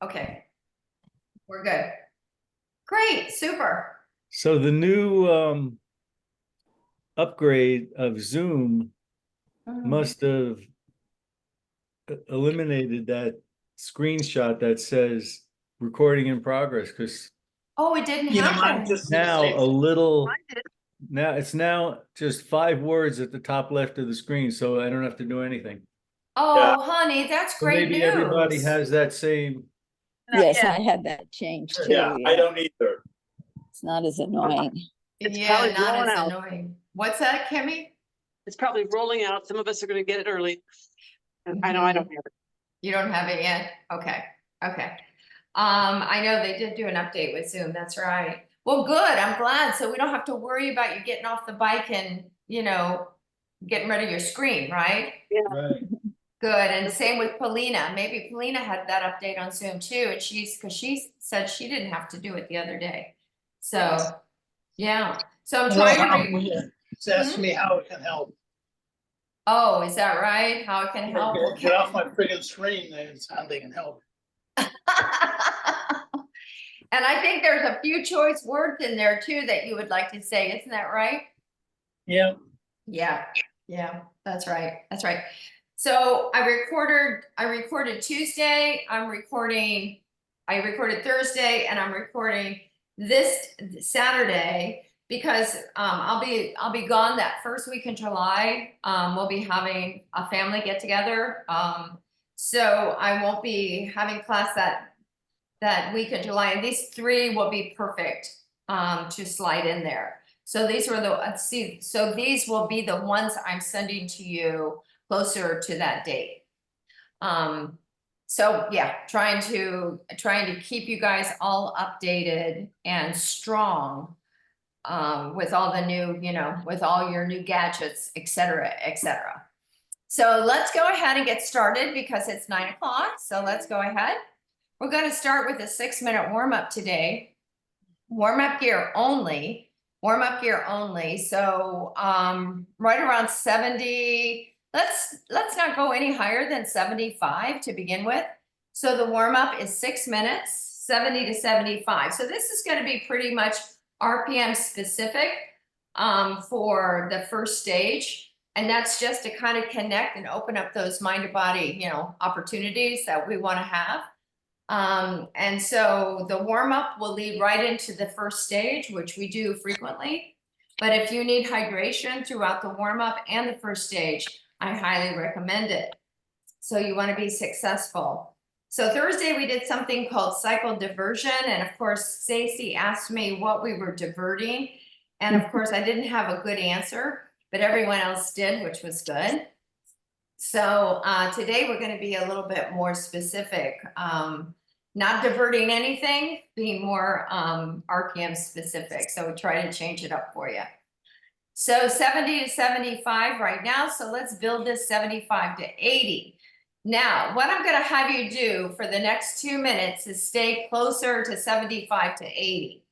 Okay, we're good. Great, super. So the new upgrade of Zoom must have eliminated that screenshot that says recording in progress, because Oh, it didn't Mine happen. just now says- a little, now it's now just 5 words at the top left of the screen, so I don't have to do anything. Oh, honey, that's So great maybe everybody news. has that same. Yes, I had that changed too. Yeah, I don't either. It's not as annoying. It's Yeah, probably not rolling as out. annoying. What's that, Kimmy? It's probably rolling out. Some of us are gonna get it early. And I know I don't have it. You don't have it yet? Okay, okay. I know they did do an update with Zoom, that's right. Well, good, I'm glad. So we don't have to worry about you getting off the bike and, getting rid of your screen, right? Right. Good, and same with Polina. Maybe Polina had that update on Zoom too, and because she said she didn't have to do it the other day. So, yeah. So I'm trying to It's asking me how it can help. Oh, is that right? How it can help? Get off my friggin' screen, then it's how they can help. And I think there's a few choice words in there too that you would like to say, isn't that right? Yeah. Yeah, that's right. That's right. So I recorded Tuesday, I recorded Thursday, and I'm recording this Saturday because I'll be gone that first week in July. We'll be having a family get together. So I won't be having class that week in July, and these 3 will be perfect to slide in there. So these were so these will be the ones I'm sending to you closer to that date. So yeah, trying to keep you guys all updated and strong with all the new, with all your new gadgets, et cetera, et cetera. So let's go ahead and get started because it's 9 o'clock. So let's go ahead. We're going to start with a 6-minute warm-up today. Warm-up gear only. Warm-up gear only. So right around 70. Let's not go any higher than 75 to begin with. So the warm-up is 6 minutes, 70 to 75. So this is going to be pretty much RPM specific for the first stage. And that's just to kind of connect and open up those mind to body, opportunities that we want to have. And so the warm-up will lead right into the first stage, which we do frequently. But if you need hydration throughout the warm-up and the first stage, I highly recommend it. So you want to be successful. So Thursday we did something called cycle diversion. And of course, Stacy asked me what we were diverting. And of course, I didn't have a good answer, but everyone else did, which was good. So today we're going to be a little bit more specific. Not diverting anything, being more RPM specific. So we try to change it up for you. So 70 to 75 right now. So let's build this 75 to 80. Now, what I'm going to have you do for the next 2 minutes is stay closer to 75 to 80.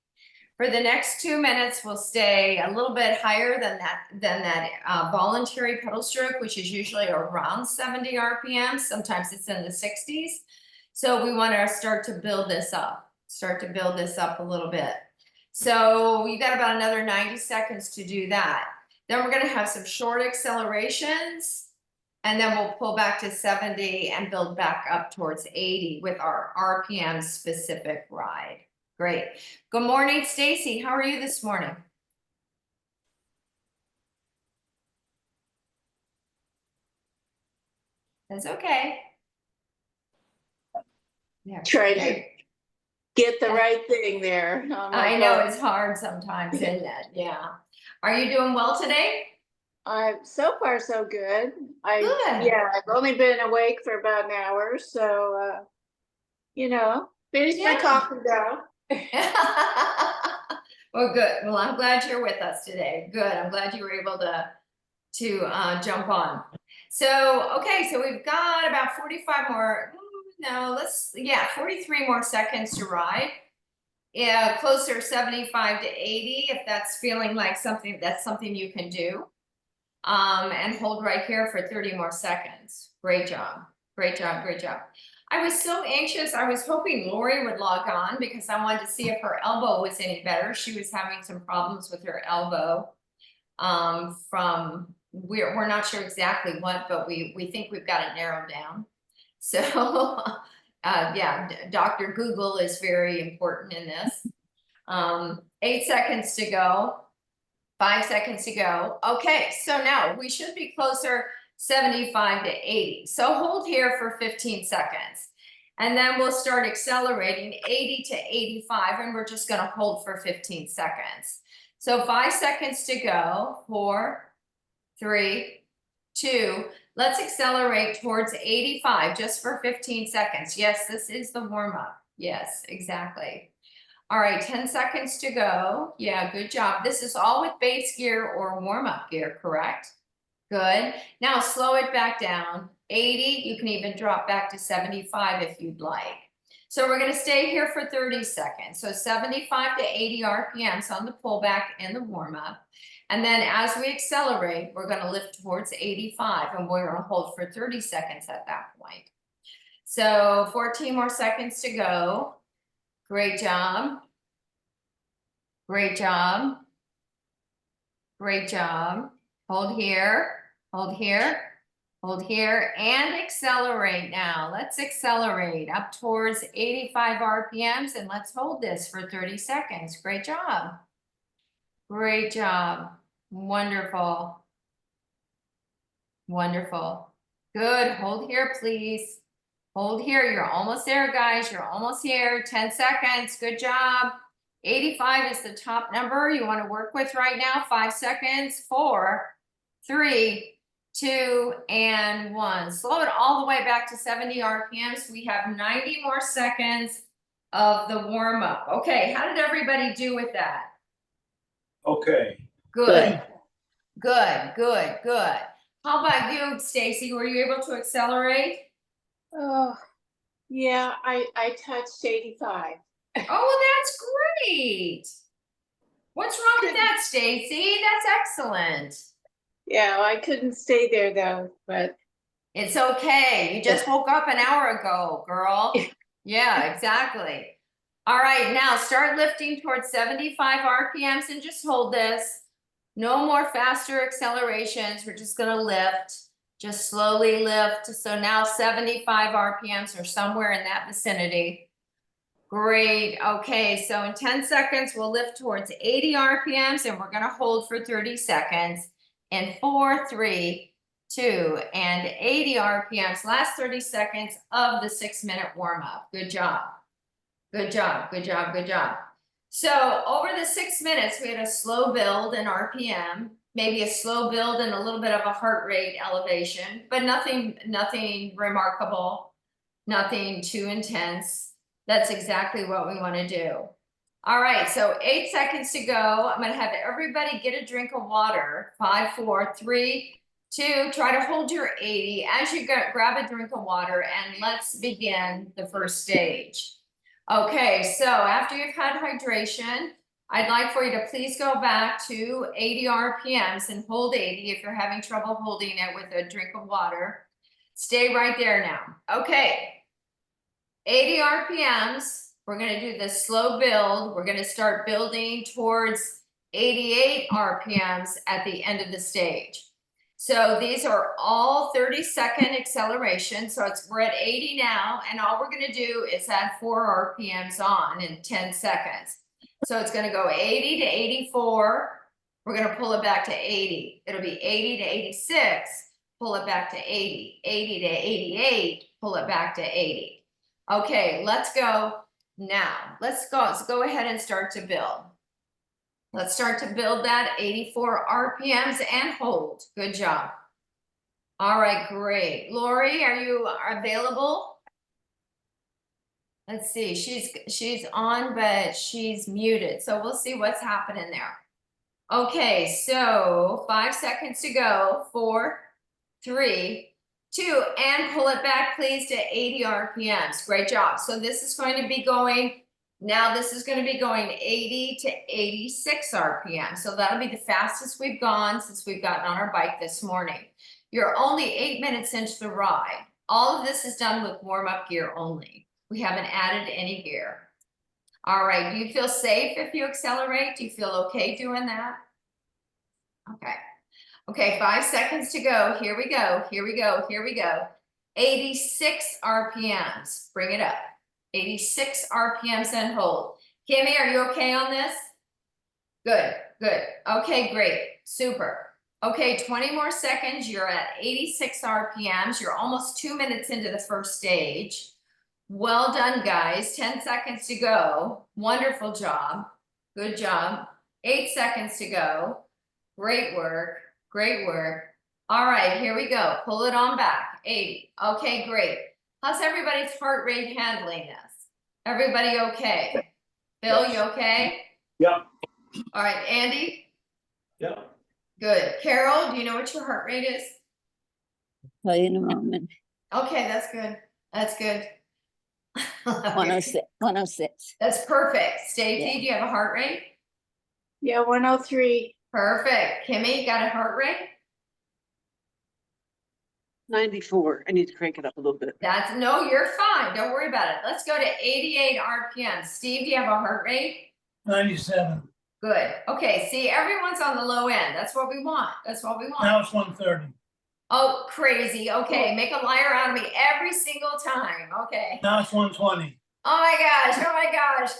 For the next 2 minutes, we'll stay a little bit higher than that voluntary pedal stroke, which is usually around 70 RPM. Sometimes it's in the 60s. So we want to start to build this up a little bit. So you got about another 90 seconds to do that. Then we're going to have some short accelerations, and then we'll pull back to 70 and build back up towards 80 with our RPM specific ride. Great. Good morning, Stacy. How are you this morning? That's okay. Yeah. Try to get the right thing there. I know it's hard sometimes, isn't it? Yeah. Are you doing well today? So far so good. Good. Yeah, I've only been awake for about an hour, so finished my coffee though. Well, good. Well, I'm glad you're with us today. Good. I'm glad you were able to jump on. So, okay, so we've got about 45 more. No, 43 more seconds to ride. Yeah, closer 75 to 80 if that's feeling like something you can do. And hold right here for 30 more seconds. Great job. Great job. Great job. I was so anxious. I was hoping Lori would log on because I wanted to see if her elbow was any better. She was having some problems with her elbow. From, we're not sure exactly what, but we think we've got it narrowed down. So, yeah, Dr. Google is very important in this. 8 seconds to go. 5 seconds to go. Okay, so now we should be closer 75 to 80. So hold here for 15 seconds. And then we'll start accelerating 80 to 85, and we're just going to hold for 15 seconds. So 5 seconds to go. 4, 3, 2. Let's accelerate towards 85 just for 15 seconds. Yes, this is the warm-up. Yes, exactly. All right, 10 seconds to go. Yeah, good job. This is all with base gear or warm-up gear, correct? Good. Now slow it back down. 80, you can even drop back to 75 if you'd like. So we're going to stay here for 30 seconds. So 75 to 80 RPMs on the pullback and the warm-up. And then as we accelerate, we're going to lift towards 85, and we're going to hold for 30 seconds at that point. So 14 more seconds to go. Great job. Great job. Great job. Hold here, hold here, hold here, and accelerate now. Let's accelerate up towards 85 RPMs, and let's hold this for 30 seconds. Great job. Great job. Wonderful. Wonderful. Good. Hold here, please. Hold here. You're almost there, guys. You're almost here. 10 seconds. Good job. 85 is the top number you want to work with right now. 5 seconds. 4, 3, 2, and 1. Slow it all the way back to 70 RPMs. We have 90 more seconds of the warm-up. Okay, how did everybody do with that? Okay. Good. Good, good, good. How about you, Stacy? Were you able to accelerate? Oh, yeah, I touched 85. Oh, that's great. What's wrong with that, Stacy? That's excellent. Yeah, I couldn't stay there though, but It's okay. You just woke up an hour ago, girl. Yeah, exactly. All right, now start lifting towards 75 RPMs and just hold this. No more faster accelerations. We're just going to lift. Just slowly lift. So now 75 RPMs or somewhere in that vicinity. Great. Okay, so in 10 seconds, we'll lift towards 80 RPMs, and we're going to hold for 30 seconds. In 4, 3, 2, and 80 RPMs. Last 30 seconds of the 6-minute warm-up. Good job. Good job. Good job. Good job. So over the 6 minutes, we had a slow build in RPM, maybe a slow build and a little bit of a heart rate elevation, but nothing remarkable, nothing too intense. That's exactly what we want to do. All right, so 8 seconds to go. I'm going to have everybody get a drink of water. 5, 4, 3, 2. Try to hold your 80 as you grab a drink of water, and let's begin the first stage. Okay, so after you've had hydration, I'd like for you to please go back to 80 RPMs and hold 80 if you're having trouble holding it with a drink of water. Stay right there now. Okay. 80 RPMs, we're going to do this slow build. We're going to start building towards 88 RPMs at the end of the stage. So these are all 30-second accelerations. So we're at 80 now, and all we're going to do is add 4 RPMs on in 10 seconds. So it's going to go 80 to 84. We're going to pull it back to 80. It'll be 80 to 86, pull it back to 80, 80 to 88, pull it back to 80. Okay, let's go now. Let's go ahead and start to build. Let's start to build that 84 RPMs and hold. Good job. All right, great. Lori, are you available? Let's see. She's on, but she's muted. So we'll see what's happening there. Okay, so 5 seconds to go. 4, 3, 2, and pull it back, please, to 80 RPMs. Great job. So this is going to be going, now this is going to be going 80 to 86 RPM. So that'll be the fastest we've gone since we've gotten on our bike this morning. You're only 8 minutes into the ride. All of this is done with warm-up gear only. We haven't added any gear. All right, do you feel safe if you accelerate? Do you feel okay doing that? Okay. Okay, 5 seconds to go. Here we go, here we go, here we go. 86 RPMs, bring it up. 86 RPMs and hold. Kimmy, are you okay on this? Good, good. Okay, great, super. Okay, 20 more seconds. You're at 86 RPMs. You're almost 2 minutes into the first stage. Well done, guys. 10 seconds to go. Wonderful job. Good job. 8 seconds to go. Great work. Great work. All right, here we go. Pull it on back. 80. Okay, great. How's everybody's heart rate handling this? Everybody okay? Bill, you okay? Yep. All right, Andy? Yep. Good. Carol, do you know what your heart rate is? Tell you in a moment. Okay, that's good. That's good. 106, 106. That's perfect. Stacey, Yeah. do you have a heart rate? Yeah, 103. Perfect. Kimmy, got a heart rate? 94. I need to crank it up a little bit. That's, no, you're fine. Don't worry about it. Let's go to 88 RPM. Steve, do you have a heart rate? 97. Good. Okay, see, everyone's on the low end. That's what we want. That's what we want. Now it's 130. Oh, crazy. Okay, make a liar out of me every single time. Okay. Now it's 120. Oh my gosh. Oh my gosh.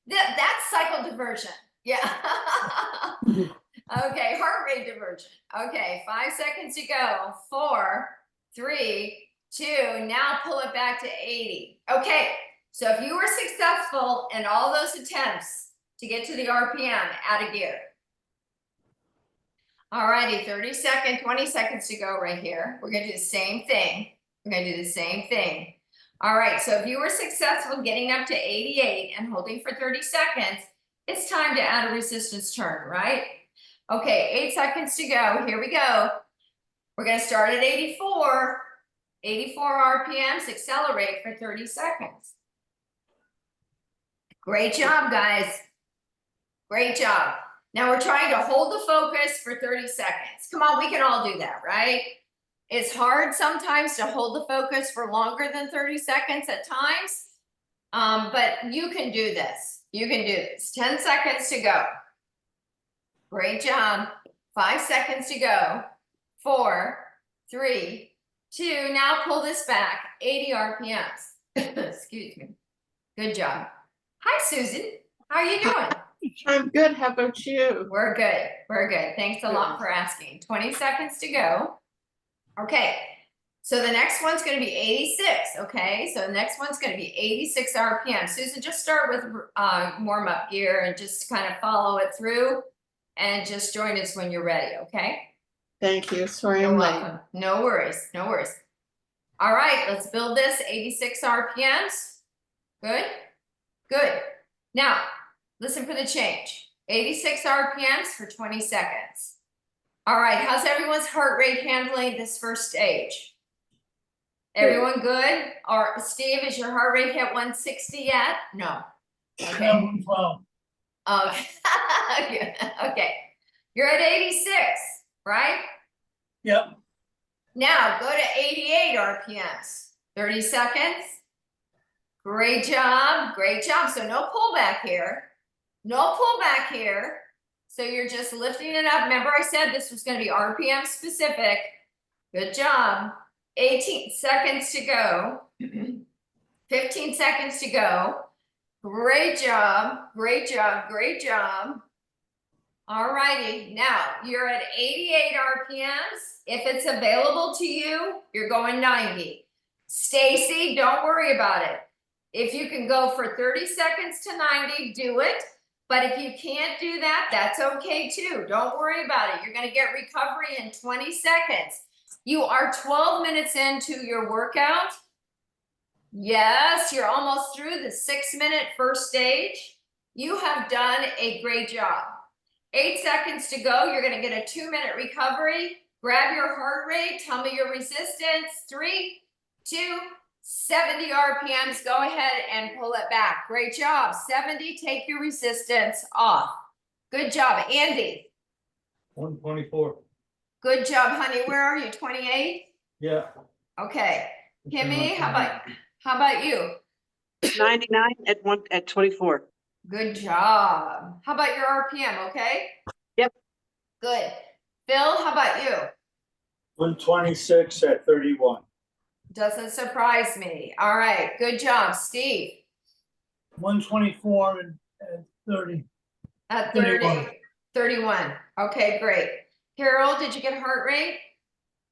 That's cycle diversion. Yeah. Okay, heart rate diversion. Okay, 5 seconds to go. 4, 3, 2. Now pull it back to 80. Okay, so if you were successful in all those attempts to get to the RPM, add a gear. All righty, 30 seconds, 20 seconds to go right here. We're gonna do the same thing. We're gonna do the same thing. All right, so if you were successful getting up to 88 and holding for 30 seconds, it's time to add a resistance turn, right? Okay, 8 seconds to go. Here we go. We're gonna start at 84. 84 RPMs, accelerate for 30 seconds. Great job, guys. Great job. Now we're trying to hold the focus for 30 seconds. Come on, we can all do that, right? It's hard sometimes to hold the focus for longer than 30 seconds at times, but you can do this. You can do this. 10 seconds to go. Great job. 5 seconds to go. 4, 3, 2. Now pull this back. 80 RPMs. Excuse me. Good job. Hi, Susan. How are you doing? I'm good. How about you? We're good. We're good. Thanks a lot for asking. 20 seconds to go. Okay. So the next one's going to be 86. Okay. So the next one's going to be 86 RPM. Susan, just start with warm up gear and just kind of follow it through and just join us when you're ready. Okay. Thank you. Sorry, You're I'm late. welcome. No worries. No worries. All right. Let's build this 86 RPMs. Good. Good. Now, listen for the change. 86 RPMs for 20 seconds. All right, how's everyone's heart rate handling this first stage? Everyone good? Or Steve, is your heart rate hit 160 yet? No. Okay. 112. Okay. Okay. You're at 86, right? Yep. Now go to 88 RPMs. 30 seconds. Great job. Great job. So no pullback here. No pullback here. So you're just lifting it up. Remember I said this was going to be RPM specific. Good job. 18 seconds to go. 15 seconds to go. Great job. Great job. Great job. All righty. Now you're at 88 RPMs. If it's available to you, you're going 90. Stacy, don't worry about it. If you can go for 30 seconds to 90, do it. But if you can't do that, that's okay too. Don't worry about it. You're going to get recovery in 20 seconds. You are 12 minutes into your workout. Yes, you're almost through the 6-minute first stage. You have done a great job. 8 seconds to go. You're going to get a 2-minute recovery. Grab your heart rate. Tell me your resistance. 3, 2, 70 RPMs. Go ahead and pull it back. Great job. 70. Take your resistance off. Good job. Andy. 124. Good job, honey. Where are you? 28? Yeah. Okay. Kimmy, how about you? 99 at 24. Good job. How about your RPM, okay? Yep. Good. Phil, how about you? 126 at 31. Doesn't surprise me. All right, good job. Steve, 124 and 30. at 30, 31. 31. Okay, great. Carol, did you get heart rate?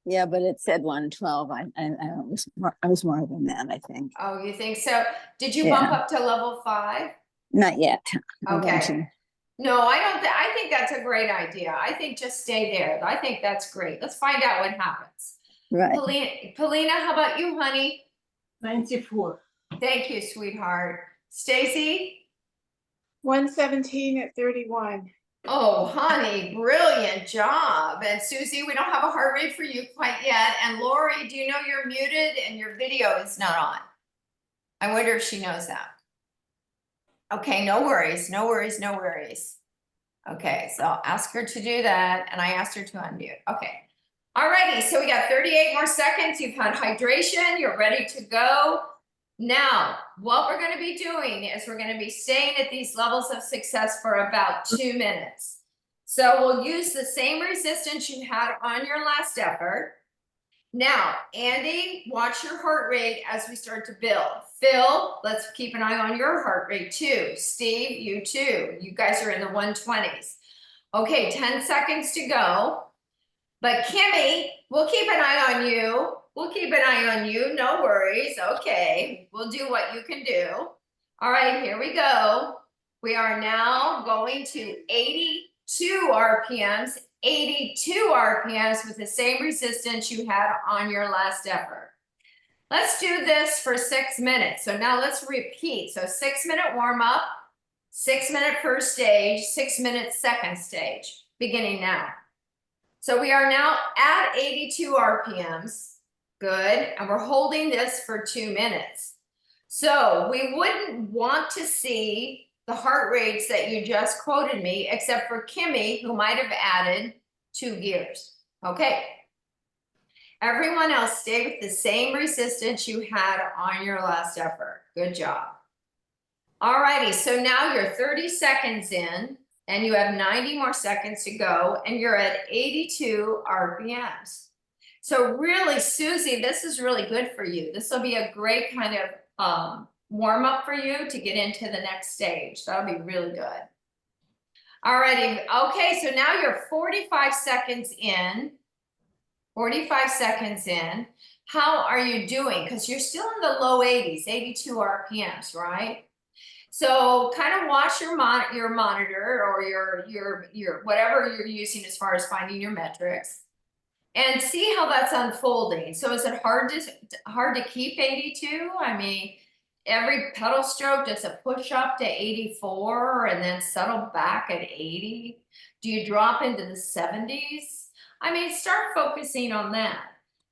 Yeah, but it said 112. I was more than that, I think. Oh, you think so? Did you bump Yeah. up to level 5? Not yet. I want Okay. to. No, I don't, I think that's a great idea. I think just stay there. I think that's great. Let's find out what happens. Right. Polina, how about you, honey? 94. Thank you, sweetheart. Stacy? 117 at 31. Oh, honey, brilliant job. And Susie, we don't have a heart rate for you quite yet. And Lori, do you know you're muted and your video is not on? I wonder if she knows that. Okay, no worries, no worries, no worries. Okay, so I'll ask her to do that, and I asked her to unmute. Okay. Alrighty, so we got 38 more seconds. You've had hydration, you're ready to go. Now, what we're going to be doing is we're going to be staying at these levels of success for about 2 minutes. So we'll use the same resistance you had on your last effort. Now, Andy, watch your heart rate as we start to build. Phil, let's keep an eye on your heart rate too. Steve, you too. You guys are in the 120s. Okay, 10 seconds to go. But Kimmy, we'll keep an eye on you. We'll keep an eye on you. No worries. Okay, we'll do what you can do. All right, here we go. We are now going to 82 RPMs. 82 RPMs with the same resistance you had on your last effort. Let's do this for 6 minutes. So now let's repeat. So 6-minute warm up, 6-minute first stage, 6-minute second stage, beginning now. So we are now at 82 RPMs. Good. And we're holding this for 2 minutes. So we wouldn't want to see the heart rates that you just quoted me, except for Kimmy, who might have added 2 gears. Okay. Everyone else stay with the same resistance you had on your last effort. Good job. All righty, so now you're 30 seconds in, and you have 90 more seconds to go, and you're at 82 RPMs. So really, Susie, this is really good for you. This will be a great kind of warm up for you to get into the next stage. That'll be really good. Alrighty, okay, so now you're 45 seconds in. 45 seconds in. How are you doing? Because you're still in the low 80s, 82 RPMs, right? So kind of watch your monitor or your whatever you're using as far as finding your metrics, and see how that's unfolding. So is it hard to keep 82? I mean, every pedal stroke does a push up to 84 and then settle back at 80. Do you drop into the 70s? I mean, start focusing on that,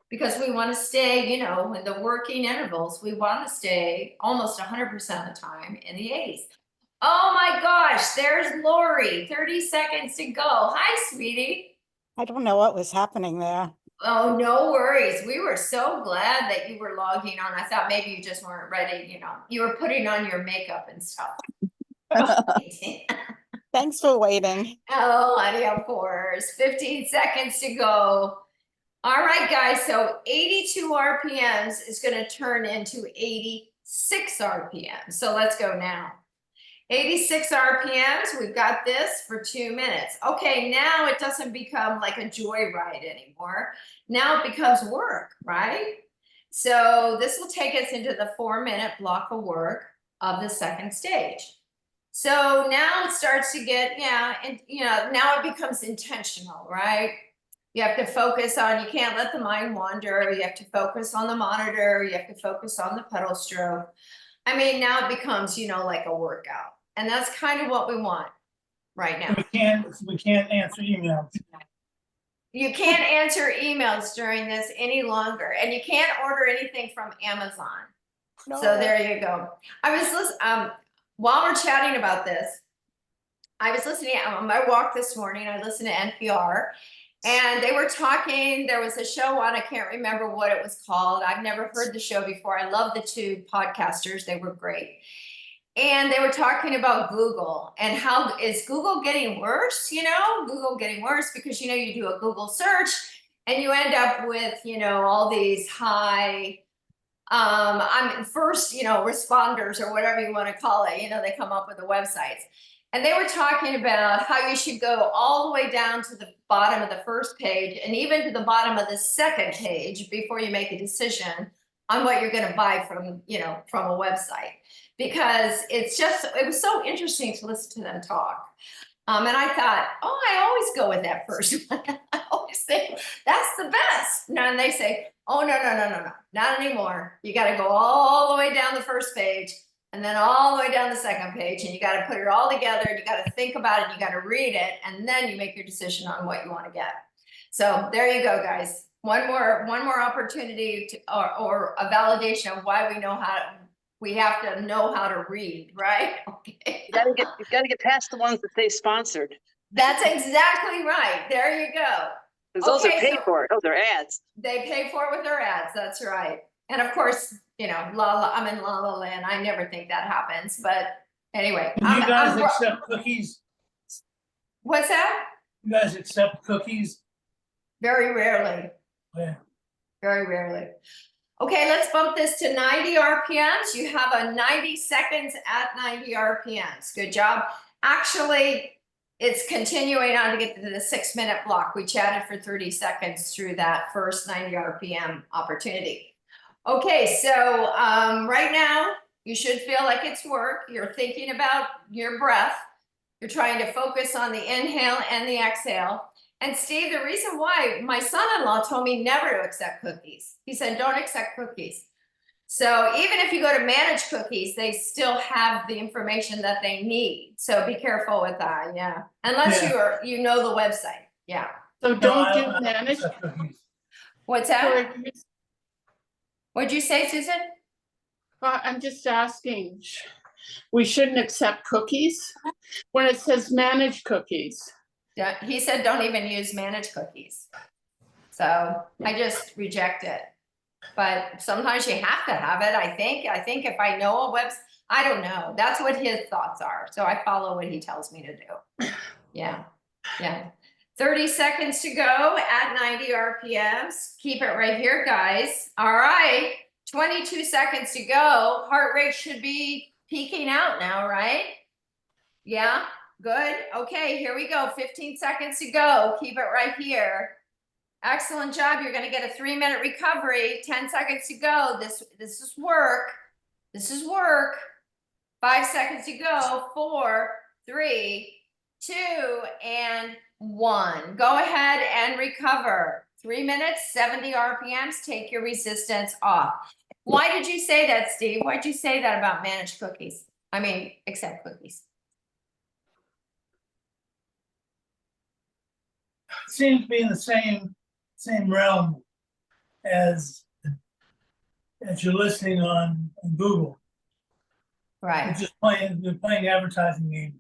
because we want to stay, you know, in the working intervals, we want to stay almost 100% of the time in the 80s. Oh my gosh, there's Lori, 30 seconds to go. Hi, sweetie. I don't know what was happening there. Oh, no worries. We were so glad that you were logging on. I thought maybe you just weren't ready, you know, you were putting on your makeup and stuff. Thanks for waiting. Oh, honey, of course. 15 seconds to go. All right, guys. So 82 RPMs is going to turn into 86 RPMs. So let's go now. 86 RPMs. We've got this for 2 minutes. Okay, now it doesn't become like a joyride anymore. Now it becomes work, right? So this will take us into the 4-minute block of work of the second stage. So now it starts to get, and you know, now it becomes intentional, right? You have to focus on, you can't let the mind wander. You have to focus on the monitor. You have to focus on the pedal stroke. I mean, now it becomes, you know, like a workout. And that's kind of what we want right now. We can't answer emails. You can't answer emails during this any longer, and you can't order anything from Amazon. No. So there you go. I was listening, while we're chatting about this, I was listening on my walk this morning. I listened to NPR, And they were talking, there was a show on, I can't remember what it was called. I've never heard the show before. I love the two podcasters. They were great. And they were talking about Google and how is Google getting worse? Google getting worse because, you do a Google search and you end up with, all these high, first, responders or whatever you want to call it, they come up with the websites. And they were talking about how you should go all the way down to the bottom of the first page and even to the bottom of the second page before you make a decision on what you're going to buy from, from a website. Because it was so interesting to listen to them talk. And I thought, I always go with that first one. I always think that's the best. And they say, oh, no, not anymore. You got to go all the way down the first page and then all the way down the second page. And you got to put it all together. You got to think about it. You got to read it. And then you make your decision on what you want to get. So there you go, guys. One more opportunity or a validation of why we have to know how to read, right? Okay. You gotta get past the ones that say sponsored, That's exactly right. There you go. because those are Okay, paid so- for. Those are ads. They pay for it with their ads. That's right. And of course, I'm in La La Land. I never think that happens. But anyway, Do you guys accept cookies? what's that? You guys accept cookies? Very rarely. Yeah. Very rarely. Okay, let's bump this to 90 RPMs. You have a 90 seconds at 90 RPMs. Good job. Actually, it's continuing on to get to the 6-minute block. We chatted for 30 seconds through that first 90 RPM opportunity. Okay, so right now, you should feel like it's work. You're thinking about your breath. You're trying to focus on the inhale and the exhale. And Steve, the reason why my son-in-law told me never to accept cookies. He said, don't accept cookies. So even if you go to manage cookies, they still have the information that they need. So be careful with that. Yeah. Unless you know the website. Yeah. So No, don't I do don't manage. accept cookies. What's that? What'd you say, Susan? I'm just asking, we shouldn't accept cookies when it says manage cookies. Yeah, he said don't even use managed cookies. So I just reject it. But sometimes you have to have it, I think. I think if I know a website, I don't know. That's what his thoughts are. So I follow what he tells me to do. Yeah. 30 seconds to go at 90 RPMs. Keep it right here, guys. All right. 22 seconds to go. Heart rate should be peaking out now, right? Yeah. Good. Okay, here we go. 15 seconds to go. Keep it right here. Excellent job. You're going to get a 3-minute recovery. 10 seconds to go. This is work. This is work. 5 seconds to go. 4, 3, 2, and 1. Go ahead and recover. 3 minutes, 70 RPMs. Take your resistance off. Why did you say that, Steve? Why did you say that about managed cookies? I mean, accept cookies. Seems to be in the same realm as you're listening on Google. Right. They're playing advertising games.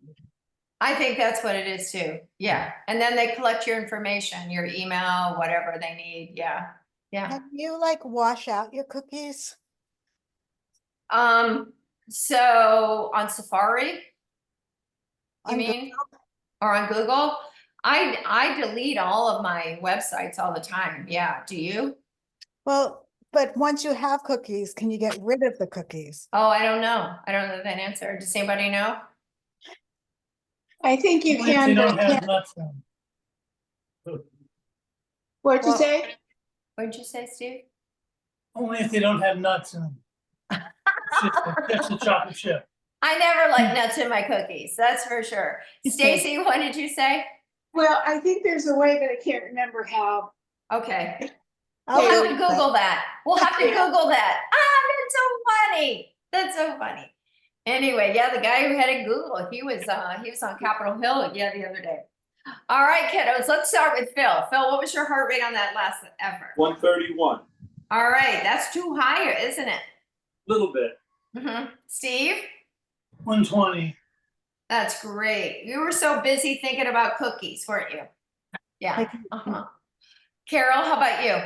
I think that's what it is too. Yeah. And then they collect your information, your email, whatever they need. Yeah. Yeah. Can you like wash out your cookies? So on Safari, you On mean? Or on Google? I delete all of my websites all the time. Yeah. Do you? Well, but once you have cookies, can you get rid of the cookies? Oh, I don't know. I don't know that answer. Does anybody know? I think you Only if can, they but don't I have can't. nuts on. What'd you Well- say? What'd you say, Steve? Only if they don't have nuts in them. It's just a chocolate chip. I never like nuts in my cookies. That's for sure. Stacy, what did you say? Well, I think there's a way, but I can't remember how. Okay. I'll We'll have do to it. Google that. We'll have to Yeah. Google that. That's so funny. That's so funny. Anyway, yeah, the guy who headed Google, he was on Capitol Hill, the other day. All right, kiddos, let's start with Phil. Phil, what was your heart rate on that last effort? 131. All right, that's too high, isn't it? Little bit. Steve? 120. That's great. You were so busy thinking about cookies, weren't you? Yeah. Like- Carol, how about you?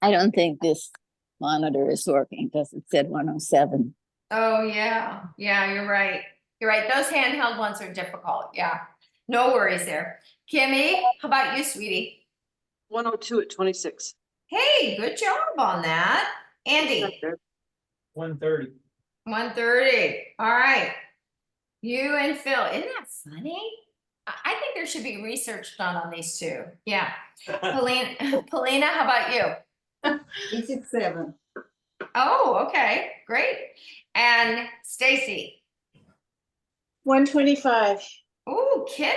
I don't think this monitor is working because it said 107. Oh, yeah, yeah, you're right. You're right. Those handheld ones are difficult. Yeah. No worries there. Kimmy, how about you, sweetie? 102 at 26. Hey, good job on that. Andy, 1:30. 130. All right. You and Phil, isn't that funny? I think there should be research done on these two. Yeah. Polina, how about you? 87. Oh, okay, great. And Stacy? 125. Ooh, kiddo.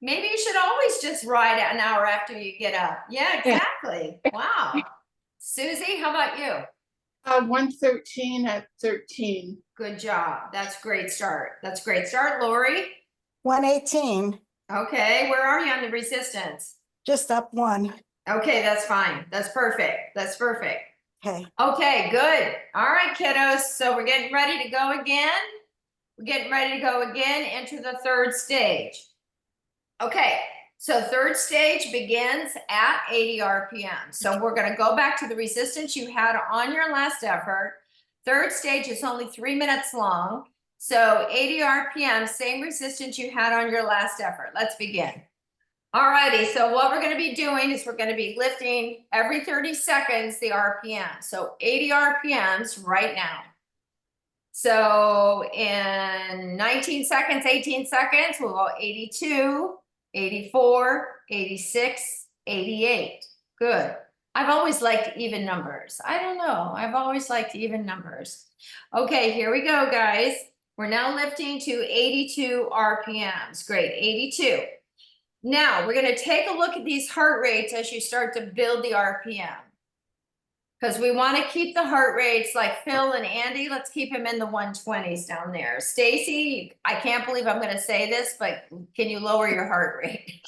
Maybe you should always just ride an hour after you get up. Yeah, exactly. Wow. Susie, how about you? 113 at 13. Good job. That's great start. That's great start. Lori? 118, Okay, where are you on the resistance? just up one. Okay, that's fine. That's perfect. That's perfect. Okay, Okay, good. All right, kiddos. So we're getting ready to go again. We're getting ready to go again. Enter the third stage. Okay, so third stage begins at 80 RPM. So we're going to go back to the resistance you had on your last effort. Third stage is only 3 minutes long. So 80 RPM, same resistance you had on your last effort. Let's begin. All righty, so what we're going to be doing is we're going to be lifting every 30 seconds the RPM. So 80 RPMs right now. So in 19 seconds, 18 seconds, we'll go 82, 84, 86, 88. Good. I've always liked even numbers. I don't know. I've always liked even numbers. Okay, here we go, guys. We're now lifting to 82 RPMs. Great, 82. Now, we're going to take a look at these heart rates as you start to build the RPM. Because we want to keep the heart rates like Phil and Andy. Let's keep them in the 120s down there. Stacy, I can't believe I'm going to say this, but can you lower your heart rate?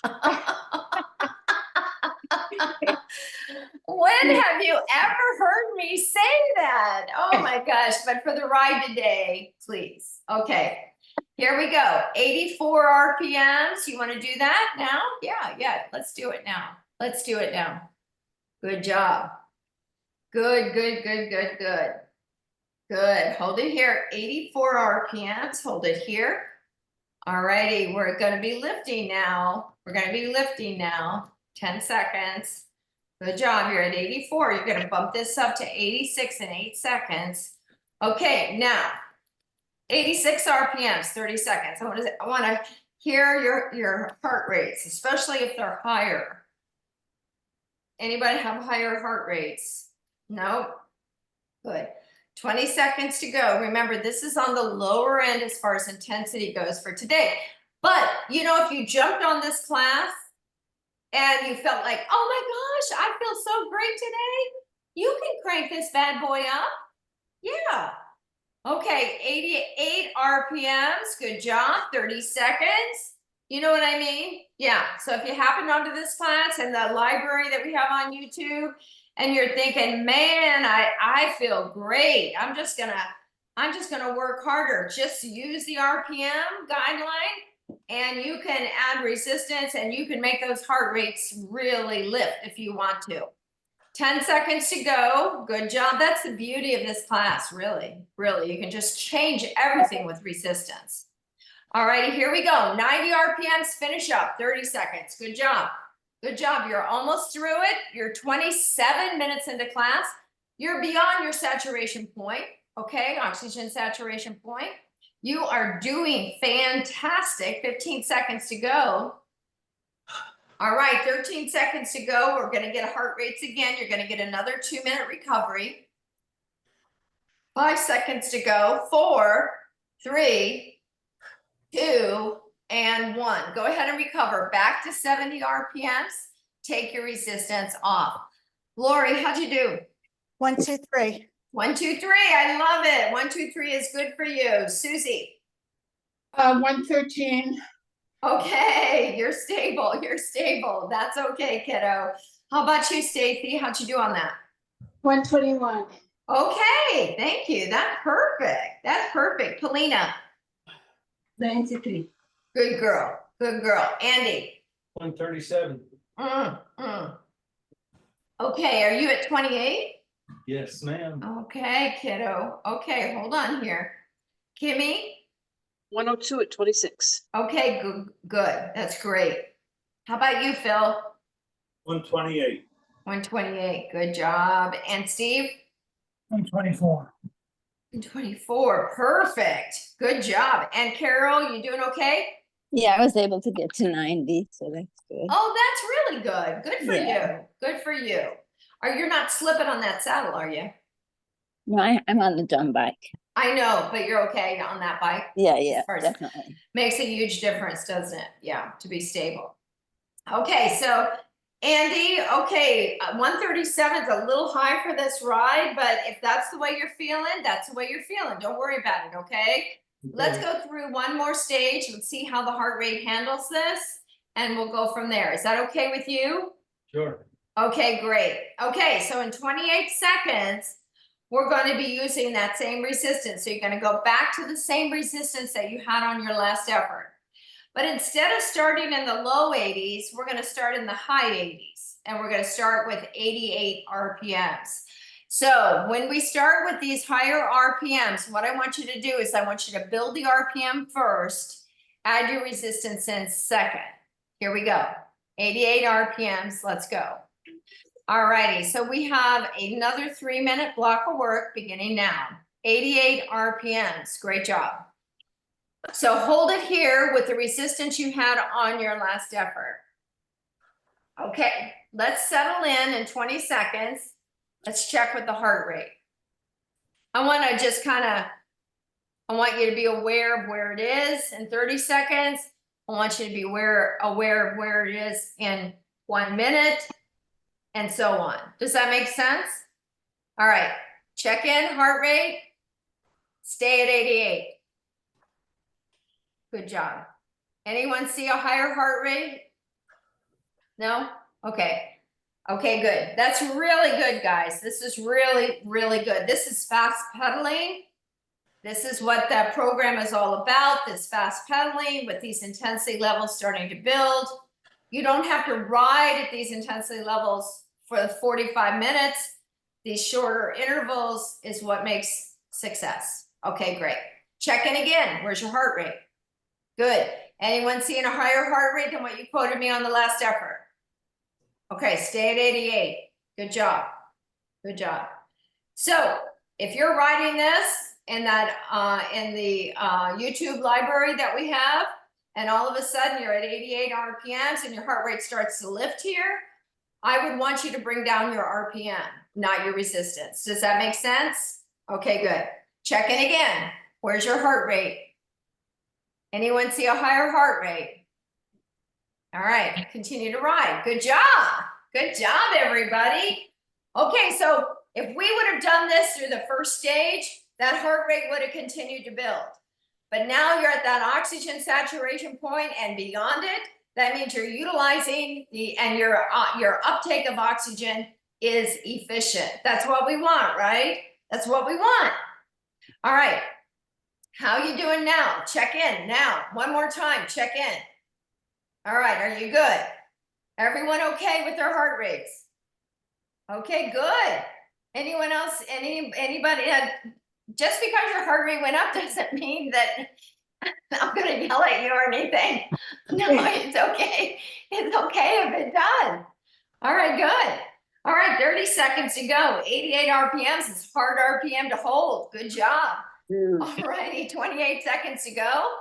When have you ever heard me say that? Oh my gosh, but for the ride today, please. Okay, here we go. 84 RPMs. You want to do that now? Yeah, let's do it now. Let's do it now. Good job. Good. Good. Hold it here. 84 RPMs. Hold it here. All righty. We're going to be lifting now. 10 seconds. Good job. You're at 84. You're going to bump this up to 86 in 8 seconds. Okay. Now, 86 RPMs, 30 seconds. I want to hear your heart rates, especially if they're higher. Anybody have higher heart rates? No? Good. 20 seconds to go. Remember, this is on the lower end as far as intensity goes for today. But, you know, if you jumped on this class and you felt like, oh my gosh, I feel so great today, you can crank this bad boy up. Yeah. Okay, 88 RPMs. Good job. 30 seconds. You know what I mean? Yeah. So if you happened onto this class and the library that we have on YouTube, and you're thinking, man, I feel great. I'm just gonna work harder. Just use the RPM guideline and you can add resistance and you can make those heart rates really lift if you want to. 10 seconds to go. Good job. That's the beauty of this class, really. You can just change everything with resistance. All righty, here we go. 90 RPMs, finish up. 30 seconds. Good job. Good job. You're almost through it. You're 27 minutes into class. You're beyond your saturation point, okay? Oxygen saturation point. You are doing fantastic. 15 seconds to go. All right, 13 seconds to go. We're going to get heart rates again. You're going to get another 2-minute recovery. 5 seconds to go. 4, 3, 2, and 1. Go ahead and recover. Back to 70 RPMs. Take your resistance off. Lori, how'd you do? 1, 2, 3. 1, 2, 3. I love it. 1, 2, 3 is good for you. Susie. 113. Okay, you're stable. That's okay, kiddo. How about you, Stacy? How'd you do on that? 121. Okay, thank you. That's perfect. Polina. 93. Good girl. Andy. 137. Okay, are you at 28? Yes, ma'am. Okay, kiddo. Okay, hold on here. Kimmy? 102 at 26. Okay, good. That's great. How about you, Phil? 128. 128. Good job. And Steve? 124. 124. Perfect. Good job. And Carol, you doing okay? Yeah, I was able to get to 90, so that's good. Oh, that's really good. Good for Yeah. you. Good for you. You're not slipping on that saddle, are you? No, I'm on the dumb bike. I know, but you're okay on that bike. Yeah, far as- definitely. Makes a huge difference, doesn't it? Yeah, to be stable. Okay, so Andy, okay, 137 is a little high for this ride, but if that's the way you're feeling, that's the way you're feeling. Don't worry about it, okay? Let's go through one more stage. Let's see how the heart rate handles this, and we'll go from there. Is that okay with you? Sure. Okay, great. Okay, so in 28 seconds, we're going to be using that same resistance. So you're going to go back to the same resistance that you had on your last effort. But instead of starting in the low 80s, we're going to start in the high 80s. And we're going to start with 88 RPMs. So when we start with these higher RPMs, what I want you to do is I want you to build the RPM first, add your resistance in second. Here we go. 88 RPMs, let's go. All righty, so we have another 3-minute block of work beginning now. 88 RPMs, great job. So hold it here with the resistance you had on your last effort. Okay, let's settle in 20 seconds. Let's check with the heart rate. I want you to be aware of where it is in 30 seconds. I want you to be aware of where it is in 1 minute, and so on. Does that make sense? All right, check in heart rate, stay at 88. Good job. Anyone see a higher heart rate? No? Okay. Okay, good. That's really good, guys. This is really, really good. This is fast pedaling. This is what that program is all about, this fast pedaling with these intensity levels starting to build. You don't have to ride at these intensity levels for the 45 minutes. These shorter intervals is what makes success. Okay, great. Check in again. Where's your heart rate? Good. Anyone seeing a higher heart rate than what you quoted me on the last effort? Okay, stay at 88. Good job. Good job. So if you're writing this in that in the YouTube library that we have, and all of a sudden you're at 88 RPMs and your heart rate starts to lift here, I would want you to bring down your RPM, not your resistance. Does that make sense? Okay, good. Check in again. Where's your heart rate? Anyone see a higher heart rate? All right, continue to ride. Good job. Good job, everybody. Okay, so if we would have done this through the first stage, that heart rate would have continued to build. But now you're at that oxygen saturation point and beyond it. That means you're utilizing and your uptake of oxygen is efficient. That's what we want, right? That's what we want. All right. How you doing now? Check in now. One more time, check in. All right, are you good? Everyone okay with their heart rates? Okay, good. Anyone else, anybody, just because your heart rate went up doesn't mean that I'm gonna yell at you or anything. No, it's okay. It's okay if it does. All right, good. All right, 30 seconds to go. 88 RPMs is hard RPM to hold. Good job. All righty, 28 seconds to go.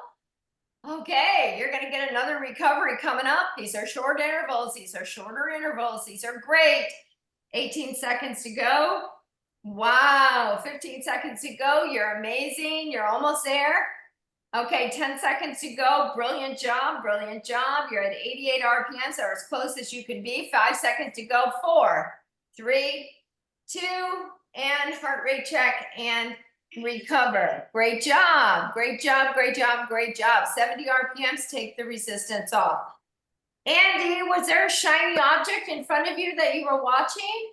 Okay, you're gonna get another recovery coming up. These are short intervals. These are shorter intervals. These are great. 18 seconds to go. Wow, 15 seconds to go. You're amazing. You're almost there. Okay, 10 seconds to go. Brilliant job, brilliant job. You're at 88 RPMs, or as close as you can be. 5 seconds to go. 4, 3, 2, and heart rate check and recover. Great job, great job, great job, great job. 70 RPMs, take the resistance off. Andy, was there a shiny object in front of you that you were watching?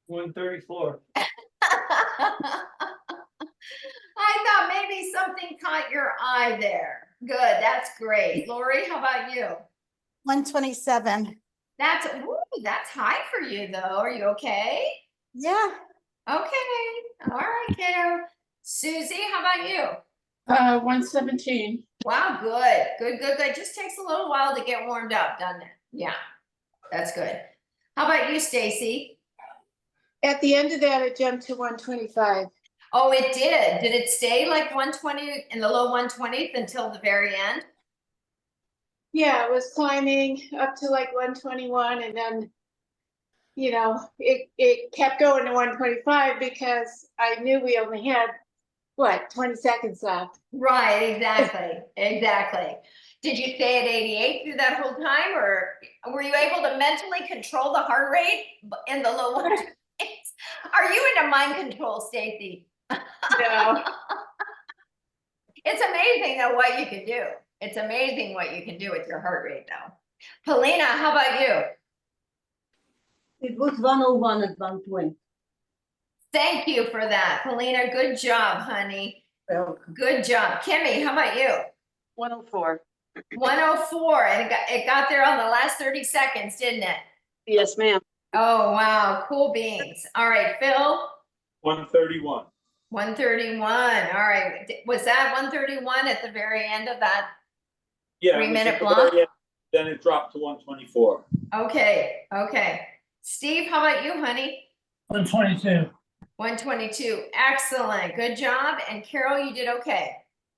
134. I thought maybe something caught your eye there. Good, that's great. Lori, how about you? 127. That's, ooh, that's high for you though. Are you okay? Yeah, Okay, all right, kiddo. Susie, how about you? 117. Wow, good, good, good, good. Just takes a little while to get warmed up, doesn't it? Yeah, that's good. How about you, Stacy? At the end of that, it jumped to 125. Oh, it did. Did it stay like 120 in the low 120th until the very end? Yeah, it was climbing up to like 121 and then, it kept going to 125 because I knew we only had, 20 seconds left. Right, exactly, exactly. Did you stay at 88 through that whole time, or were you able to mentally control the heart rate in the low 120s? Are you into mind control, Stacy? No. It's amazing though what you can do. It's amazing what you can do with your heart rate though. Polina, how about you? It was 101 at one point. Thank you for that. Polina, good job, honey. Good job. Kimmy, how about you? 104. 104, and it got there on the last 30 seconds, didn't it? Yes, ma'am. Oh, wow, cool beans. All right, Phil, 131. 131. All right, was that 131 at the very end of that? Yeah. it 3 was minute at the block? very end, Then it dropped to 124. Okay, okay. Steve, how about you, honey? 122. 122. Excellent. Good job. And Carol, you did okay.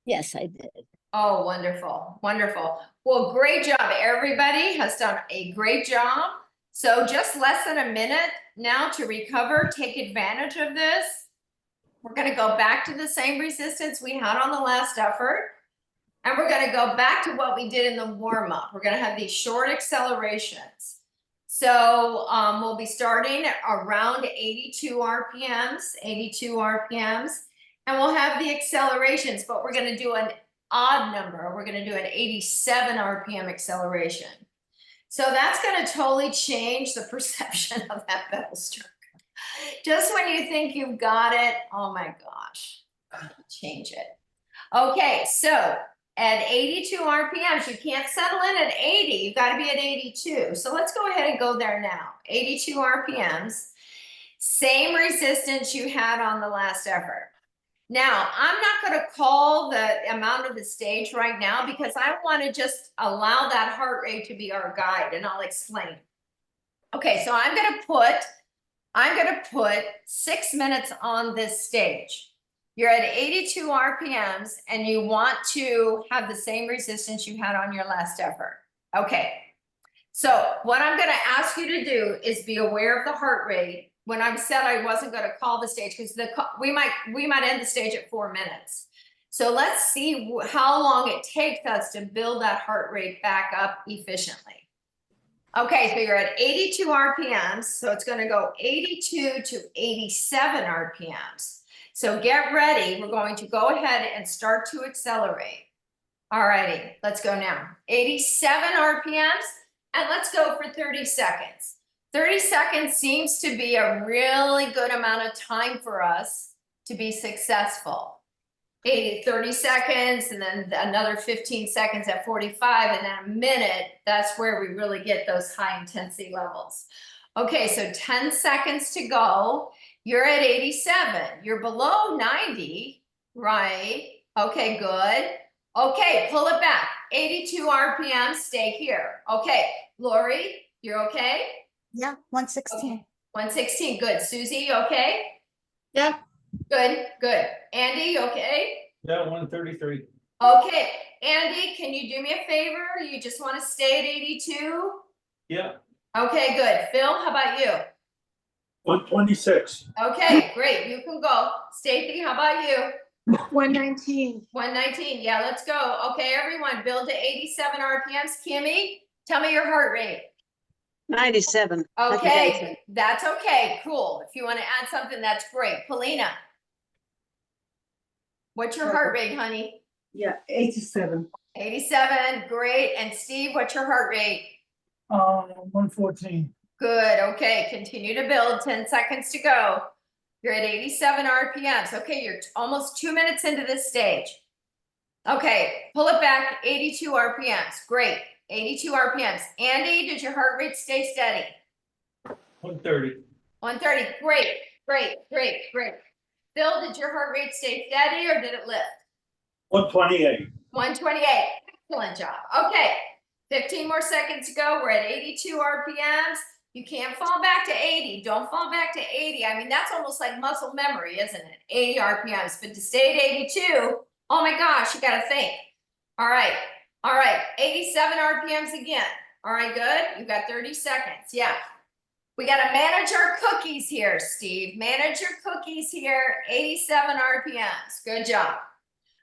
Yes, I did. Oh, wonderful. Wonderful. Well, great job. Everybody has done a great job. So just less than a minute now to recover. Take advantage of this. We're going to go back to the same resistance we had on the last effort. And we're going to go back to what we did in the warm up. We're going to have these short accelerations. So we'll be starting at around 82 RPMs, and we'll have the accelerations, but we're going to do an odd number. We're going to do an 87 RPM acceleration. So that's going to totally change the perception of that pedal stroke. Just when you think you've got it, oh my gosh, change it. Okay, so at 82 RPMs, you can't settle in at 80, you've got to be at 82. So let's go ahead and go there now. 82 RPMs, same resistance you had on the last effort. Now, I'm not going to call the amount of the stage right now because I want to just allow that heart rate to be our guide, and I'll explain. Okay, so I'm going to put 6 minutes on this stage. You're at 82 RPMs and you want to have the same resistance you had on your last effort. Okay, so what I'm going to ask you to do is be aware of the heart rate. When I said I wasn't going to call the stage, because we might end the stage at 4 minutes. So let's see how long it takes us to build that heart rate back up efficiently. Okay, so you're at 82 RPMs, so it's going to go 82 to 87 RPMs. So get ready. We're going to go ahead and start to accelerate. All righty, let's go now. 87 RPMs, and let's go for 30 seconds. 30 seconds seems to be a really good amount of time for us to be successful. 30 seconds, and then another 15 seconds at 45, and then a minute. That's where we really get those high intensity levels. Okay, so 10 seconds to go. You're at 87. You're below 90, right? Okay, good. Okay, pull it back. 82 RPM, stay here. Okay, Lori, you're okay? yeah, 116. Okay. 116, good. Susie, okay? Yeah. Good, good. Andy, okay? Yeah, 133. Okay, Andy, can you do me a favor? You just want to stay at 82? Yeah. Okay, good. Phil, how about you? 126. Okay, great. You can go. Stacy, how about you? 119. 119. Yeah, let's go. Okay, everyone, build to 87 RPMs. Kimmy, tell me your heart rate. 97. Okay, that's okay. Cool. If you want to add something, that's great. Polina, what's your heart rate, honey? Yeah, 87. 87. Great. And Steve, what's your heart rate? 114. Good. Okay, continue to build. 10 seconds to go. You're at 87 RPMs. Okay, you're almost 2 minutes into this stage. Okay, pull it back. 82 RPMs. Great. 82 RPMs. Andy, did your heart rate stay steady? 130. 130, great, great, great, great. Phil, did your heart rate stay steady or did it lift? 128. 128, excellent job. Okay, 15 more seconds to go. We're at 82 RPMs. You can't fall back to 80. Don't fall back to 80. I mean, that's almost like muscle memory, isn't it? 80 RPMs, but to stay at 82, oh my gosh, you gotta think. All right, 87 RPMs again. All right, good. You got 30 seconds, yeah. We gotta manage our cookies here, Steve. Manage your cookies here, 87 RPMs. Good job.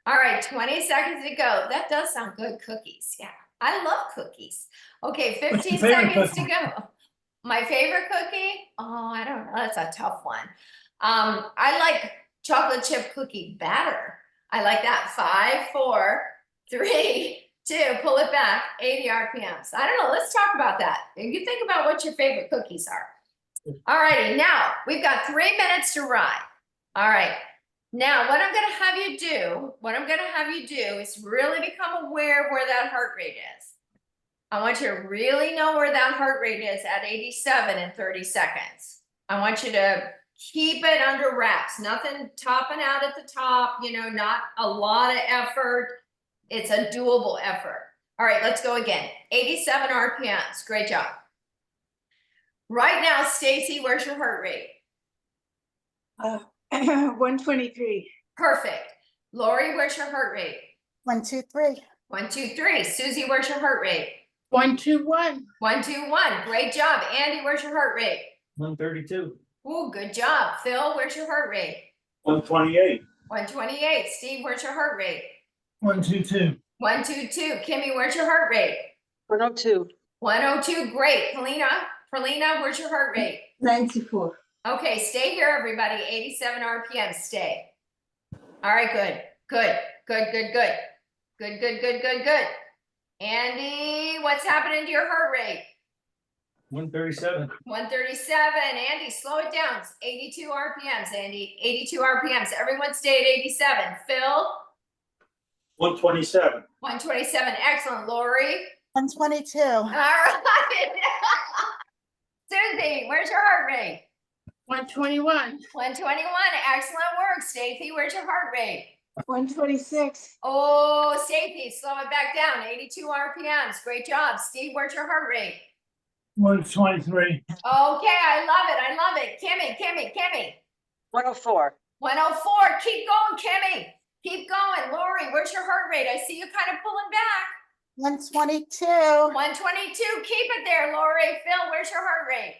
All right, 20 seconds to go. That does sound good, cookies. Yeah, I love cookies. Okay, What's 15 your favorite seconds to cookie? go. My favorite cookie? Oh, I don't know. That's a tough one. I like chocolate chip cookie batter. I like that. 5, 4, 3, 2, pull it back, 80 RPMs. I don't know. Let's talk about that. You think about what your favorite cookies are. All righty, now we've got 3 minutes to ride. All right. Now, what I'm going to have you do is really become aware of where that heart rate is. I want you to really know where that heart rate is at 87 in 30 seconds. I want you to keep it under wraps, nothing topping out at the top, you know, not a lot of effort. It's a doable effort. All right, let's go again. 87 RPMs. Great job. Right now, Stacy, where's your heart rate? 123. Perfect. Lori, where's your heart rate? 1, 2, 3. 1, 2, 3. Susie, where's your heart rate? 121. 1, 2, 1. Great job. Andy, where's your heart rate? 132. Ooh, good job. Phil, where's your heart rate? 128. 128. Steve, where's your heart rate? 122. 122. Kimmy, where's your heart rate? 102. 102. Great. Perlina, where's your heart rate? 94. Okay, stay here, everybody. 87 RPM. Stay. All right, good. Good. Good, good, good. Good, good, good, good, good. Andy, what's happening to your heart rate? 137. 137. Andy, slow it down. It's 82 RPMs, Andy. 82 RPMs. Everyone stay at 87. Phil? 127. 127. Excellent. Lori? 122. All right. Susie, where's your heart rate? 121. 121. Excellent work. Stacy, where's your heart rate? 126. Oh, Stacy, slow it back down. 82 RPMs. Great job. Steve, where's your heart rate? 123. Okay, I love it. I love it. Kimmy. 104. 104. Keep going, Kimmy. Keep going. Lori, where's your heart rate? I see you kind of pulling back. 122. 122. Keep it there, Lori. Phil, where's your heart rate?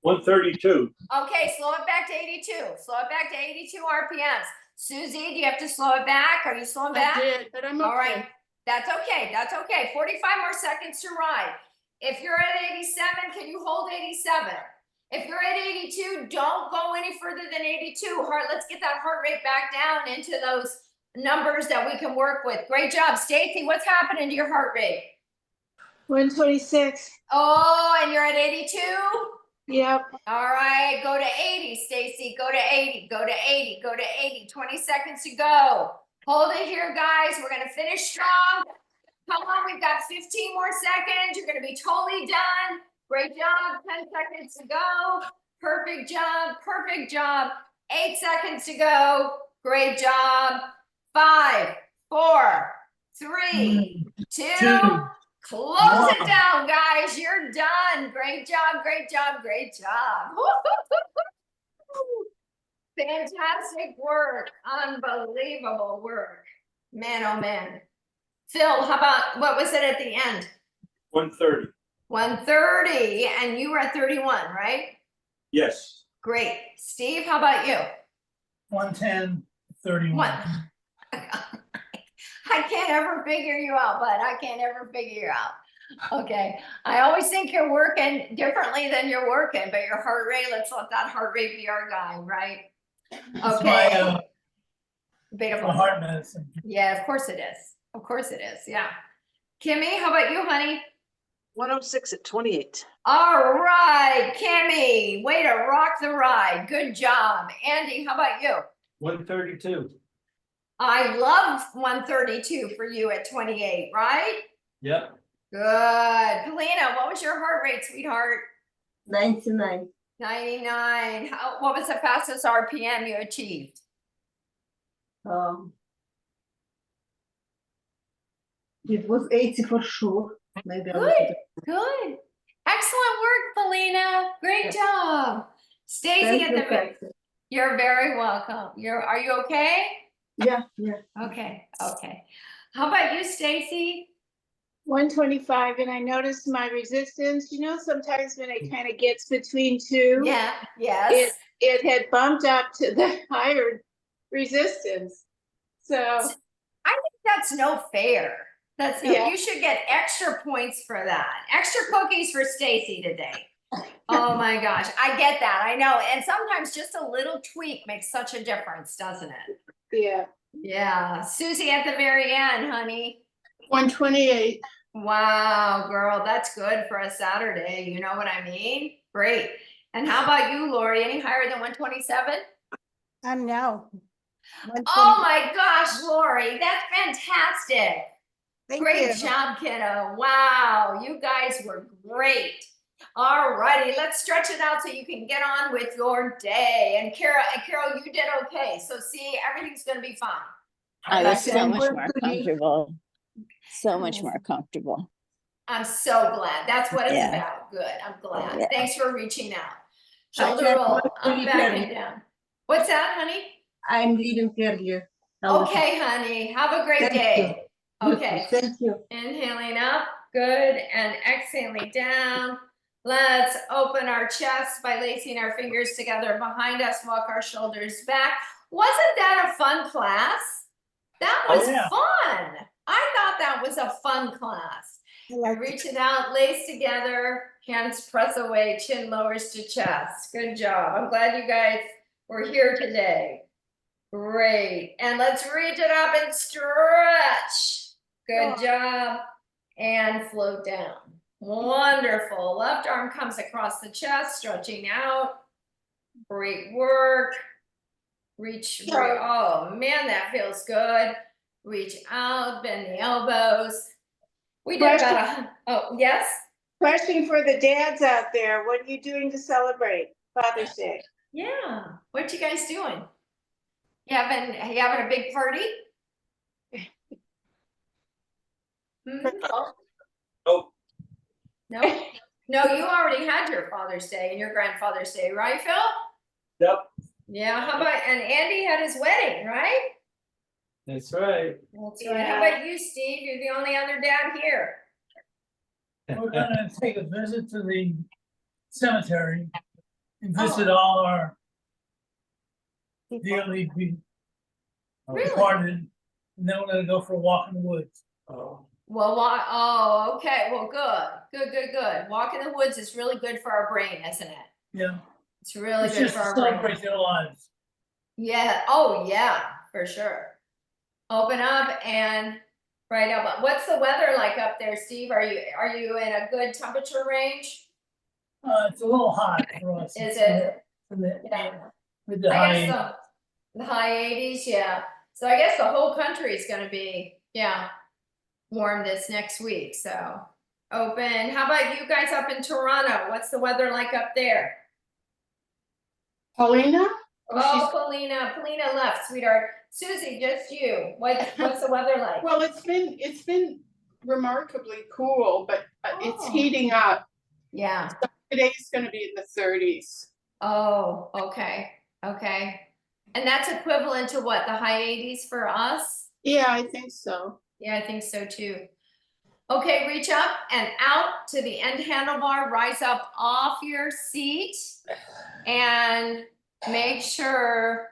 132. Okay, slow it back to 82. Slow it back to 82 RPMs. Susie, do you have to slow it back? Are you slowing back? I did, but I'm okay. All right. That's okay. That's okay. 45 more seconds to ride. If you're at 87, can you hold 87? If you're at 82, don't go any further than 82. Let's get that heart rate back down into those numbers that we can work with. Great job. Stacy, what's happening to your heart rate? 126. Oh, and you're at 82? Yep. All right, go to 80, Stacy. Go to 80, go to 80, go to 80. 20 seconds to go. Hold it here, guys. We're going to finish strong. Come on, we've got 15 more seconds. You're going to be totally done. Great job. 10 seconds to go. Perfect job. Perfect job. 8 seconds to go. Great job. 5, 4, 3, 2. Close it down, guys. You're done. Great job, great job, great job. Fantastic work. Unbelievable work. Man, oh man. Phil, how about, what was it at the end? 130. 130, and you were at 31, right? Yes. Great. Steve, how about you? 110, 31. What? I can't ever figure you out, bud. I can't ever figure you out. Okay. I always think you're working differently than you're working, but your heart rate, let's let that heart rate be our guide, right? It's Okay. my, Beautiful. my heart medicine. Yeah, of course it is. Of course it is. Yeah. Kimmy, how about you, honey? 106 at 28. All right, Kimmy, way to rock the ride. Good job. Andy, how about you? 132. I love 132 for you at 28, right? Yep. Good. Polina, what was your heart rate, sweetheart? 99. 99. What was the fastest RPM you achieved? It was 80 for sure. Maybe a Good, little bit. good. Excellent work, Polina. Great job. Stacy Thank at you, the, Kathy. you're very welcome. Are you okay? Yeah, yeah. Okay, okay. How about you, Stacy? 125, and I noticed my resistance, sometimes when it kind of gets between two. Yeah, yes. It had bumped up to the higher resistance. So, That's no fair. That's no, Yeah. you should get extra points for that. Extra cookies for Stacy today. Oh my gosh, I get that. I know. And sometimes just a little tweak makes such a difference, doesn't it? yeah. Yeah. Susie at the very end, honey. 128. Wow, girl, that's good for a Saturday. You know what I mean? Great. And how about you, Lori? Any higher than 127? No. Oh my gosh, Lori, that's fantastic. Thank Great you. job, kiddo. Wow, you guys were great. All righty, let's stretch it out so you can get on with your day. And Carol, you did okay. So see, everything's gonna be fine. I was so I'm much going more to leave. comfortable. So much more comfortable. I'm so glad. That's what it's Yeah. about. Good. I'm glad. Yeah. Thanks for reaching out. I Shoulder said roll, what up, you back, did. and down. What's that, honey? I'm leaving earlier. Okay, honey. Have a great Thank day. You too. Okay. Thank you. Inhaling up, good, and exhaling down. Let's open our chest by lacing our fingers together behind us, walk our shoulders back. Wasn't that a fun class? That Oh, was yeah. fun. I thought that was a fun class. I like Reach it out, lace together, hands press away, chin lowers to chest. Good job. I'm glad you guys were here today. Great. And let's reach it up and stretch. Good job. And float down. Wonderful. Left arm comes across the chest, stretching out. Great work. Oh man, that feels good. Reach out, bend the elbows. We did about oh, yes? Question for the dads out there. What are you doing to celebrate Father's Day? Yeah. What you guys doing? You having a big party? Hmm? Oh, No? No, you already had your Father's Day and your Grandfather's Day, right, Phil? yep. Yeah, how about, and Andy had his wedding, right? That's right. That's right. How about you, Steve? You're the only other dad here. We're gonna take a visit to the cemetery and visit all our dearly Really? departed. And then we're gonna go for a walk in the woods. Oh, Well, okay. Well, good. Walk in the woods is really good for our brain, isn't it? Yeah, It's really it's good just for to our brain. celebrate their lives. Yeah. Oh, yeah, for sure. Open up and right up. What's the weather like up there, Steve? Are you in a good temperature range? It's a little hot for us. Is It's it? in the- Yeah. With the I high, guess the high 80s, yeah. So I guess the whole country is gonna be, yeah, warm this next week, so. Open. How about you guys up in Toronto? What's the weather like up there? Paulina? Oh, Polina left, sweetheart. Susie, just you. What's the weather like? Well, it's been remarkably cool, but it's Oh. heating up. Yeah. Today's gonna be in the 30s. Oh, okay, okay. And that's equivalent to what, the high 80s for us? Yeah, I think so. Yeah, I think so too. Okay, reach up and out to the end handlebar, rise up off your seat and make sure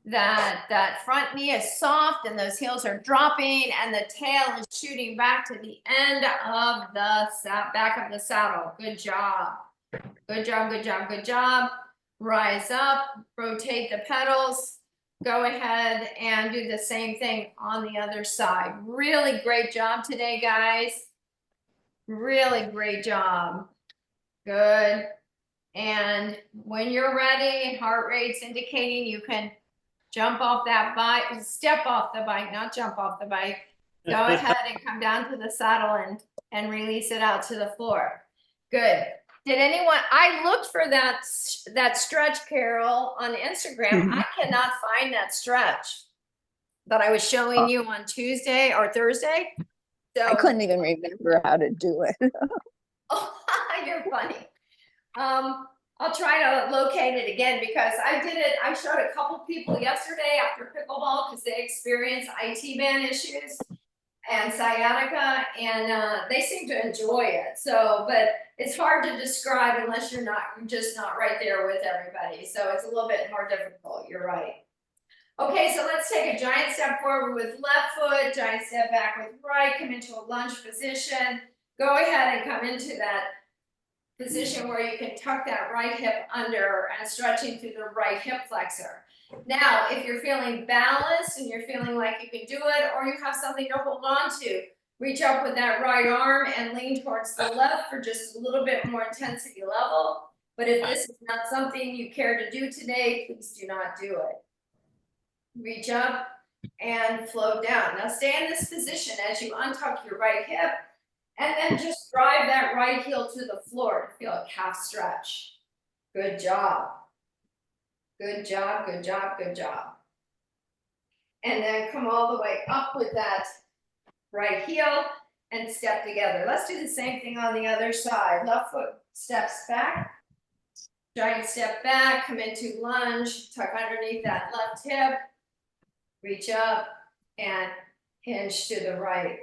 that that front knee is soft and those heels are dropping and the tail is shooting back to the end of the back of the saddle. Good job. Good job, good job, good job. Rise up, rotate the pedals. Go ahead and do the same thing on the other side. Really great job today, guys. Really great job. Good. And when you're ready, heart rate's indicating you can jump off that bike, step off the bike, not jump off the bike, Go ahead and come down to the saddle and release it out to the floor. Good. Did anyone, I looked for that stretch, Carol, on Instagram. I cannot find that stretch that I was showing you on Tuesday or Thursday. So I couldn't even remember how to do it. Oh, you're funny. I'll try to locate it again because I did it. I showed a couple people yesterday after pickleball because they experienced IT band issues and sciatica, and they seem to enjoy it. So, but it's hard to describe unless you're just not right there with everybody. So it's a little bit more difficult. You're right. Okay, so let's take a giant step forward with left foot, giant step back with right, come into a lunge position. Go ahead and come into that position where you can tuck that right hip under and stretching through the right hip flexor. Now, if you're feeling balanced and you're feeling like you can do it, or you have something to hold on to, reach up with that right arm and lean towards the left for just a little bit more intensity level. But if this is not something you care to do today, please do not do it. Reach up and float down. Now stay in this position as you untuck your right hip and then just drive that right heel to the floor to feel a calf stretch. Good job. Good job, good job, good job. And then come all the way up with that right heel and step together. Let's do the same thing on the other side. Left foot steps back. Giant step back, come into lunge, tuck underneath that left hip. Reach up and hinge to the right.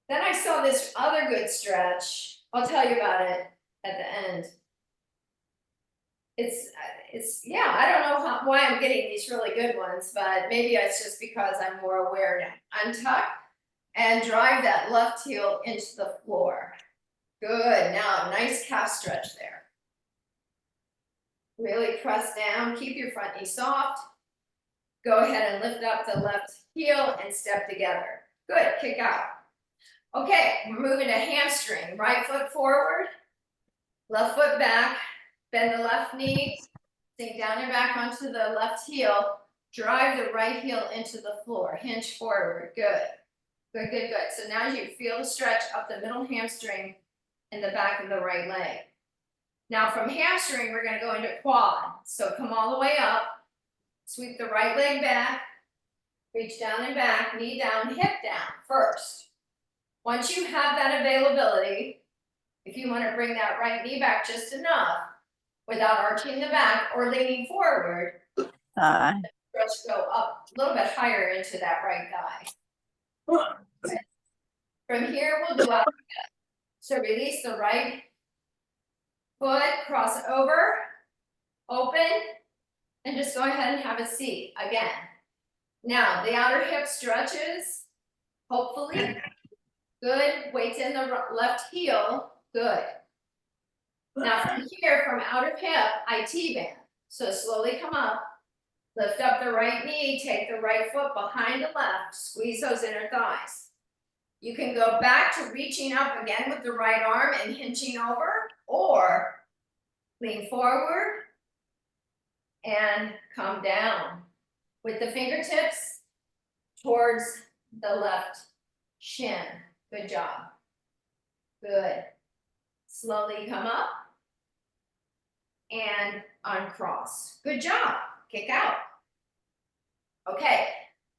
Then I saw this other good stretch. I'll tell you about it at the end. Yeah, I don't know why I'm getting these really good ones, but maybe it's just because I'm more aware now. Untuck and drive that left heel into the floor. Good, now nice calf stretch there. Really press down, keep your front knee soft. Go ahead and lift up the left heel and step together. Good, kick out. Okay, we're moving to hamstring. Right foot forward, left foot back, bend the left knee, sink down and back onto the left heel, drive the right heel into the floor, hinge forward, good. Good, good, good. So now you feel the stretch up the middle hamstring and the back of the right leg. Now from hamstring, we're gonna go into quad. So come all the way up, sweep the right leg back, reach down and back, knee down, hip down first. Once you have that availability, if you want to bring that right knee back just enough without arching the back or leaning forward, stretch go up a little bit higher into that right thigh. Okay. From here, we'll do out. So release the right foot, cross over, open, and just go ahead and have a seat again. Now, the outer hip stretches, hopefully. Good, weights in the left heel, good. Now from here, from outer hip, IT band. So slowly come up, lift up the right knee, take the right foot behind the left, squeeze those inner thighs. You can go back to reaching up again with the right arm and hinging over, or lean forward and come down with the fingertips towards the left shin. Good job. Good. Slowly come up and uncross. Good job. Kick out. Okay.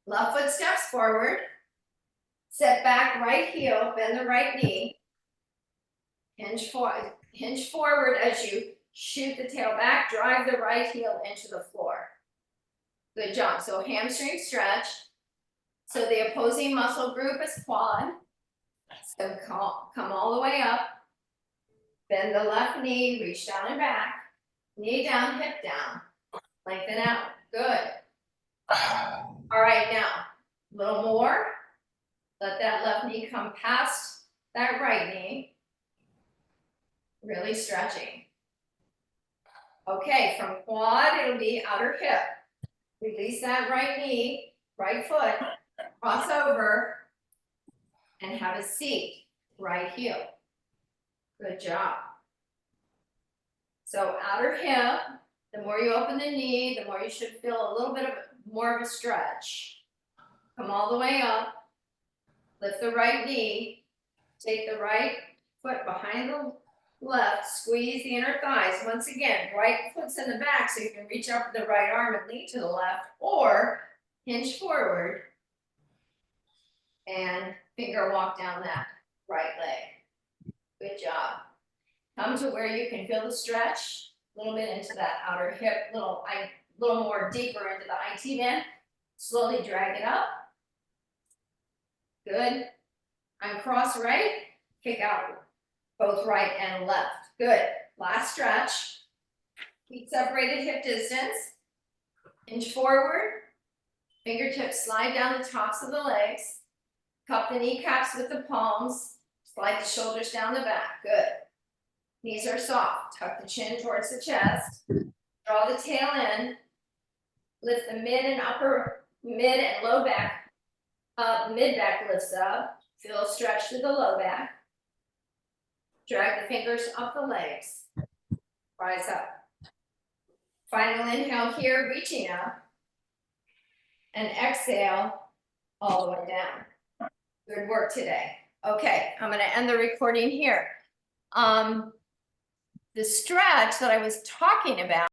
Left foot steps forward. Step back, right heel, bend the right knee. Hinge forward as you shoot the tail back, drive the right heel into the floor. Good job. So hamstring stretch. So the opposing muscle group is quad. So come all the way up, bend the left knee, reach down and back, knee down, hip down, lengthen out, good. All right, now, a little more. Let that left knee come past that right knee. Really stretching. Okay, from quad, it'll be outer hip. Release that right knee, right foot, cross over, and have a seat, right heel. Good job. So outer hip, the more you open the knee, the more you should feel a little bit more of a stretch. Come all the way up, lift the right knee, take the right foot behind the left, squeeze the inner thighs. Once again, right foot's in the back so you can reach up with the right arm and lean to the left, or hinge forward and finger walk down that right leg. Good job. Come to where you can feel the stretch, a little bit into that outer hip, little more deeper into the IT band. Slowly drag it up. Good. Uncross right, kick out both right and left. Good. Last stretch. Feet separated hip distance. Inch forward. Fingertips slide down the tops of the legs. Cup the kneecaps with the palms. Slide the shoulders down the back. Good. Knees are soft. Tuck the chin towards the chest. Draw the tail in. Lift the mid and low back up. Mid back lifts up. Feel a stretch through the low back. Drag the fingers up the legs. Rise up. Final inhale here, reaching up. And exhale all the way down. Good work today. Okay, I'm gonna end the recording here. The stretch that I was talking about